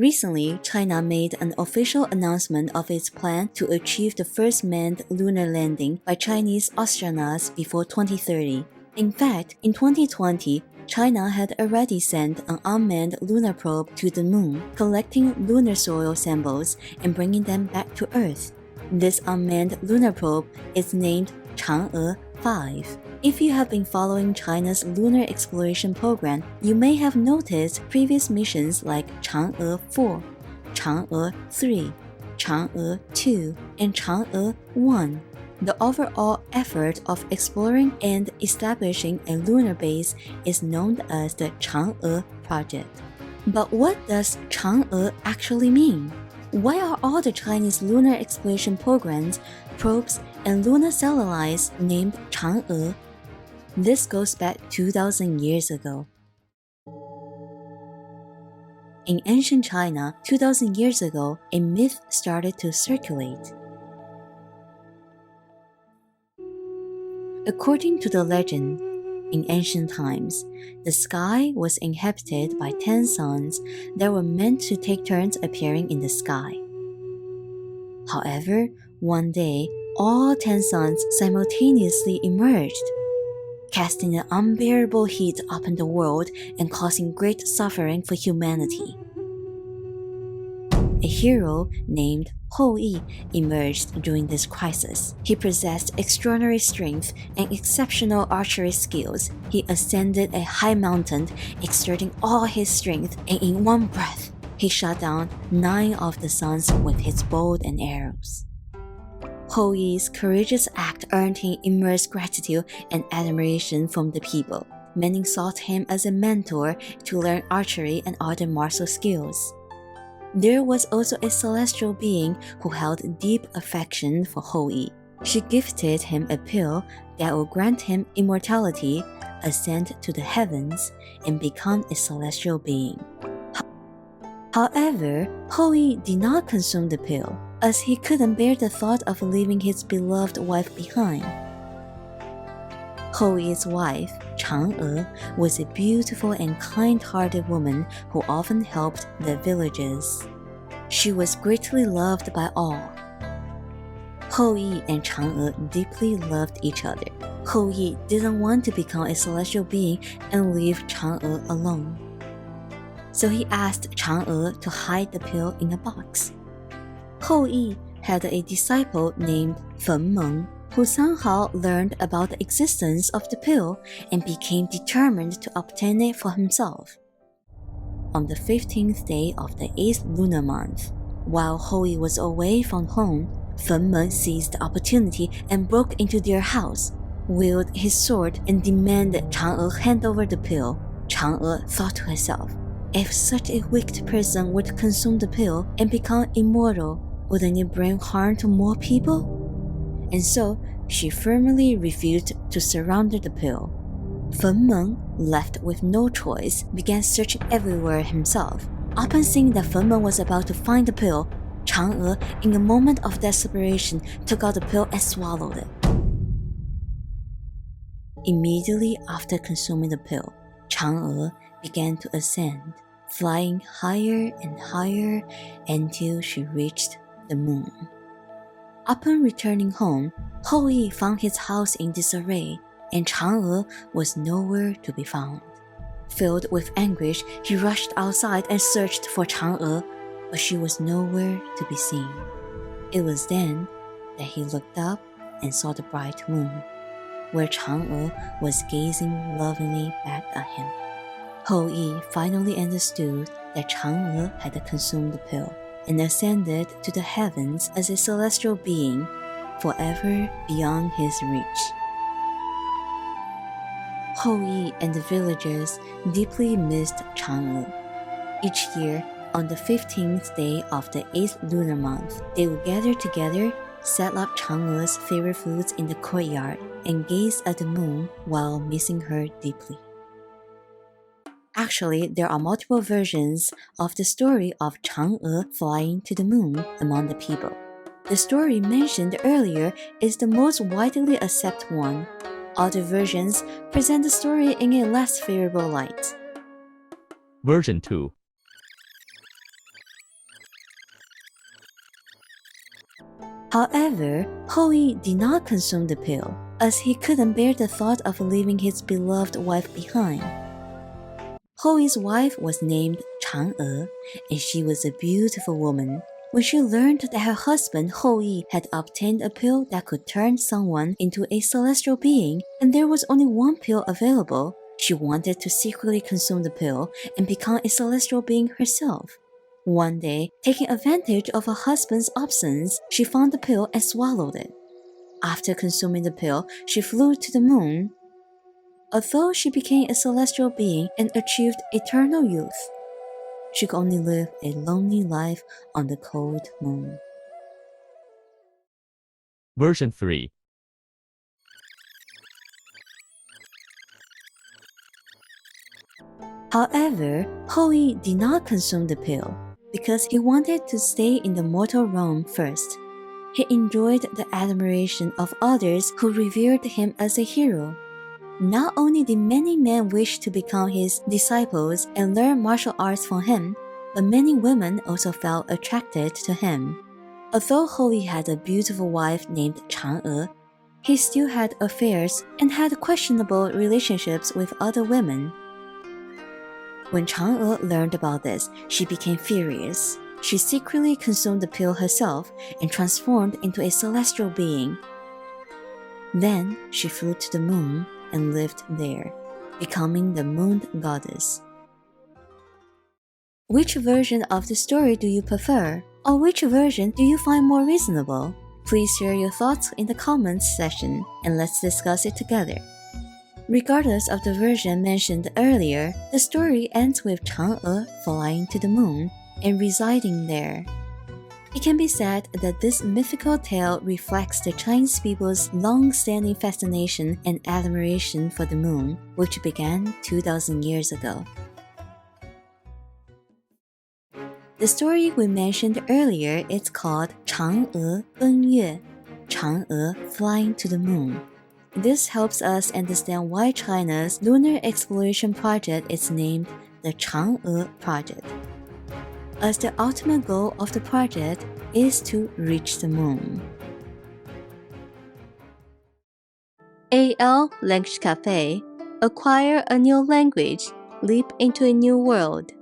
Recently, China made an official announcement of its plan to achieve the first manned lunar landing by Chinese astronauts before 2030. In fact, in 2020, China had already sent an unmanned lunar probe to the moon, collecting lunar soil samples and bringing them back to Earth. This unmanned lunar probe is named Chang'e 5. If you have been following China's Lunar Exploration Program, you may have noticed previous missions like Chang'e 4, Chang'e 3, Chang'e 2, and Chang'e 1. The overall effort of exploring and establishing a lunar base is known as the Chang'e Project. But what does Chang'e actually mean? Why are all the Chinese lunar exploration programs, probes, and lunar satellites named Chang'e? This goes back 2,000 years ago. In ancient China, 2,000 years ago, a myth started to circulate. According to the legend, in ancient times, the sky was inhabited by 10 suns that were meant to take turns appearing in the sky. However, one day, all 10 suns simultaneously emerged, casting an unbearable heat upon the world and causing great suffering for humanity. A hero named Hou Yi emerged during this crisis. He possessed extraordinary strength and exceptional archery skills. He ascended a high mountain, exerting all his strength, and in one breath, he shot down 9 of the suns with his bow and arrows. Hou Yi's courageous act earned him immense gratitude and admiration from the people. Many sought him as a mentor to learn archery and other martial skills. There was also a celestial being who held deep affection for Hou Yi. She gifted him a pill that will grant him immortality, ascend to the heavens, and become a celestial being. However, Hou Yi did not consume the pill, as he couldn't bear the thought of leaving his beloved wife behind. Hou Yi's wife, Chang'e, was a beautiful and kind-hearted woman who often helped the villagers. She was greatly loved by all. Hou Yi and Chang'e deeply loved each other. Hou Yi didn't want to become a celestial being and leave Chang'e alone. So he asked Chang'e to hide the pill in a box. Hou Yi had a disciple named Fen Meng, who somehow learned about the existence of the pill and became determined to obtain it for himself. On the 15th day of the 8th lunar month, while Hou Yi was away from home, Fen Meng seized the opportunity and broke into their house, wielded his sword, and demanded Chang'e hand over the pill. Chang'e thought to herself, if such a wicked person would consume the pill and become immortal, wouldn't it bring harm to more people? And so, she firmly refused to surrender the pill. Fen Meng, left with no choice, began searching everywhere himself. Upon seeing that Fen Meng was about to find the pill, Chang'e, in a moment of desperation, took out the pill and swallowed it. Immediately after consuming the pill, Chang'e began to ascend, flying higher and higher until she reached the moon. Upon returning home, Hou Yi found his house in disarray, and Chang'e was nowhere to be found. Filled with anguish, he rushed outside and searched for Chang'e, but she was nowhere to be seen. It was then that he looked up and saw the bright moon, where Chang'e was gazing lovingly back at him. Hou Yi finally understood that Chang'e had consumed the pill and ascended to the heavens as a celestial being, forever beyond his reach. Hou Yi and the villagers deeply missed Chang'e. Each year, on the 15th day of the 8th lunar month, they would gather together, set up Chang'e's favorite foods in the courtyard, and gaze at the moon while missing her deeply. Actually, there are multiple versions of the story of Chang'e flying to the moon among the people. The story mentioned earlier is the most widely accepted one. Other versions present the story in a less favorable light. Version 2. However, Hui did not consume the pill, as he couldn't bear the thought of leaving his beloved wife behind. Hui's wife was named Chang'e, and she was a beautiful woman. When she learned that her husband Hui had obtained a pill that could turn someone into a celestial being, and there was only one pill available, she wanted to secretly consume the pill and become a celestial being herself. One day, taking advantage of her husband's absence, she found the pill and swallowed it. After consuming the pill, she flew to the moon. Although she became a celestial being and achieved eternal youth, she could only live a lonely life on the cold moon. Version 3. However, Hui did not consume the pill because he wanted to stay in the mortal realm first. He enjoyed the admiration of others who revered him as a hero. Not only did many men wish to become his disciples and learn martial arts from him, but many women also felt attracted to him. Although Hui had a beautiful wife named Chang'e, he still had affairs and had questionable relationships with other women. When Chang'e learned about this, she became furious. She secretly consumed the pill herself and transformed into a celestial being. Then she flew to the moon and lived there, becoming the moon goddess. Which version of the story do you prefer? Or which version do you find more reasonable? Please share your thoughts in the comments section and let's discuss it together. Regardless of the version mentioned earlier, the story ends with Chang'e flying to the moon and residing there. It can be said that this mythical tale reflects the Chinese people's long-standing fascination and admiration for the moon, which began 2,000 years ago. The story we mentioned earlier is called Chang'e Ben Yue, Chang'e flying to the moon. This helps us understand why China's Lunar Exploration Project is named the Chang'e Project, as the ultimate goal of the project is to reach the moon. AL Language Cafe. Acquire a new language. Leap into a new world.